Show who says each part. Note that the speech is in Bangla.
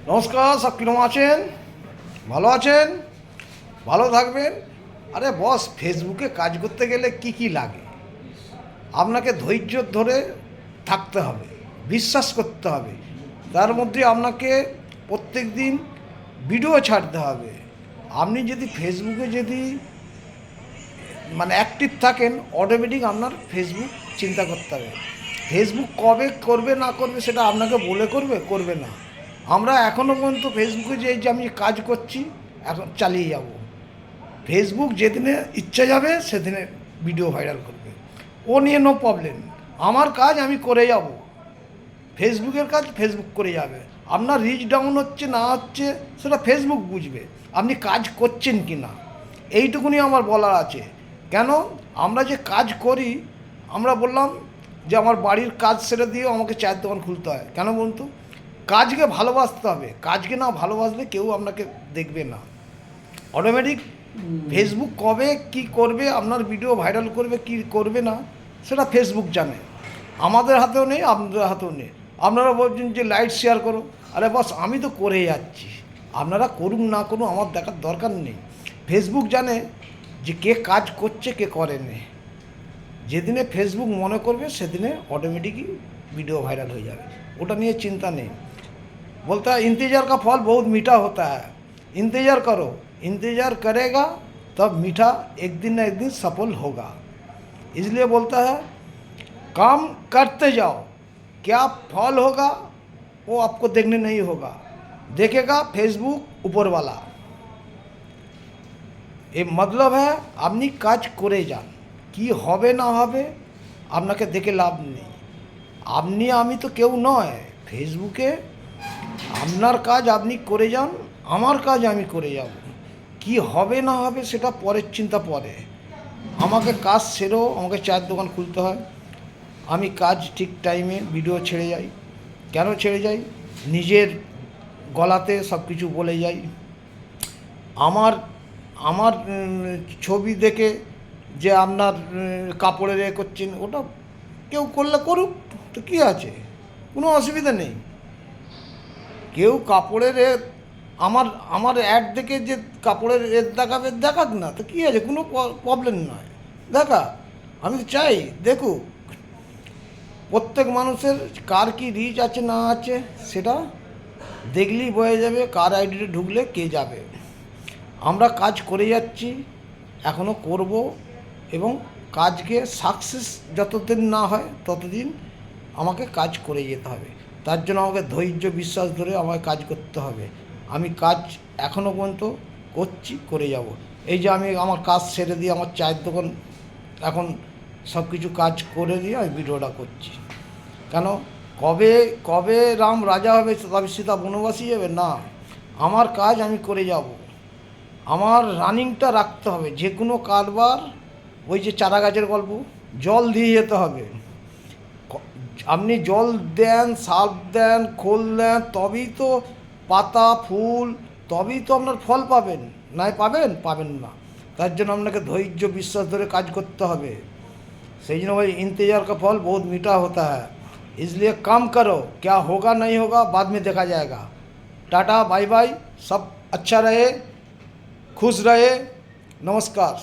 Speaker 1: নমস্কার, সব কিরম আছেন? ভালো আছেন? ভালো থাকবেন। আরে বস, ফেসবুকে কাজ করতে গেলে কি কি লাগে? আপনাকে ধৈর্য ধরে থাকতে হবে, বিশ্বাস করতে হবে, তার মধ্যে আপনাকে প্রত্যেক দিন ভিডিও ছাড়তে হবে। আপনি যদি ফেসবুকে যদি অ্যাক্টিভ থাকেন, অটোমেটিক আপনার ফেসবুক চিন্তা করতে হবে। ফেসবুক কবে করবে না করবে সেটা আপনাকে বলে করবে করবে না। আমরা এখনও পর্যন্ত ফেসবুকে যে আমি কাজ করছি, এখন চালিয়ে যাব। ফেসবুক যেদিনে ইচ্ছা যাবে সেদিনে ভিডিও ভাইরাল করবে, ও নিয়ে নো প্রবলেম। আমার কাজ আমি করে যাব, ফেসবুকের কাজ ফেসবুক করে যাবে। আপনার রিচ ডাউন হচ্ছে না হচ্ছে সেটা ফেসবুক বুঝবে, আপনি কাজ করছেন কি না, এইটুকুনি আমার বলার আছে। কেন? আমরা যে কাজ করি, আমরা বললাম যে আমার বাড়ির কাজ সেরে দিয়েও আমাকে চায়ের দোকান খুলতে হয়। কেন বলুন তো? কাজকে ভালোবাসতে হবে, কাজকে না ভালোবাসলে কেউ আপনাকে দেখবে না। অটোমেটিক ফেসবুক কবে কি করবে, আপনার ভিডিও ভাইরাল করবে কি করবে না সেটা ফেসবুক জানে। আমাদের হাতেও নেই, আপনাদের হাতেও নেই। আপনারা বলছেন যে লাইক শেয়ার করো, আরে বস আমি তো করে যাচ্ছি, আপনারা করুন না করুন আমার দেখার দরকার নেই। ফেসবুক জানে যে কে কাজ করছে কে করেনি। যেদিনে ফেসবুক মনে করবে সেদিনে অটোমেটিকই ভিডিও ভাইরাল হয়ে যাবে, ওটা নিয়ে চিন্তা নেই। बोलता है इंतज़ार का फल बहुत मीठा होता है, इंतज़ार करो, इंतज़ार करेगा तब मीठा एक दिन ना एक दिन सफल होगा। इसलिए बोलता है काम करते जाओ, क्या फल होगा वो आपको देखने नहीं होगा, देखेगा फेसबुक ऊपर वाला। ये मतलब है আপনি কাজ করে যান, কি হবে না হবে আপনাকে দেখে লাভ নেই। আপনি আমি তো কেউ নয়, ফেসবুকে আপনার কাজ আপনি করে যান, আমার কাজ আমি করে যাব। কি হবে না হবে সেটা পরের চিন্তা পরে। আমাকে কাজ সেরেও আমাকে চায়ের দোকান খুলতে হয়। আমি কাজ ঠিক টাইমে ভিডিও ছেড়ে যাই। কেন ছেড়ে যাই? নিজের গলাতে সব কিছু বলে যাই। আমার আমার ছবি দেখে যে আপনার কাপড়ের এ করছেন, ওটা কেউ করলে করুক, তো কী আছে, কোনো অসুবিধা নেই। কেউ কাপড়ের আমার আমার অ্যাড দেখে যে কাপড়ের দেখাবে, দেখাক না, তো কী আছে, কোনো প্রবলেম নয়, দেখা। আমি তো চাই দেখুক। প্রত্যেক মানুষের কার কি রিচ আছে না আছে সেটা দেখলেই বোঝা যাবে, কার আইডিতে ঢুকলে কে যাবে। আমরা কাজ করে যাচ্ছি, এখনও করব, এবং কাজকে সাকসেস যতদিন না হয় ততদিন আমাকে কাজ করে যেতে হবে। তার জন্য আমাকে ধৈর্য বিশ্বাস ধরে আমাকে কাজ করতে হবে। আমি কাজ এখনও পর্যন্ত করছি, করে যাব। এই যে আমি আমার কাজ সেরে দিয়ে আমার চায়ের দোকান এখন সব কিছু কাজ করে দিয়ে আমি ভিডিওটা করছি। কেন? কবে কবে রাম রাজা হবে তবে সীতা বনবাসী যাবে না, আমার কাজ আমি করে যাব। আমার রানিংটা রাখতে হবে। যে কোনো কারবার, ওই যে চারা গাছের গল্প, জল দিয়ে যেতে হবে। আপনি জল দেন, সার দেন, খোল দেন, তবেই তো পাতা ফুল, তবেই তো আপনার ফল পাবেন, নাই পাবেন পাবেন না। তার জন্য আপনাকে ধৈর্য বিশ্বাস ধরে কাজ করতে হবে। সেই জন্য भाई इंतज़ार का फल बहुत मीठा होता है, इसलिए काम करो, क्या होगा नहीं होगा बाद में देखा जाएगा। टाटा बाय बाय, सब अच्छा रहे, खुश रहे, नमस्कार।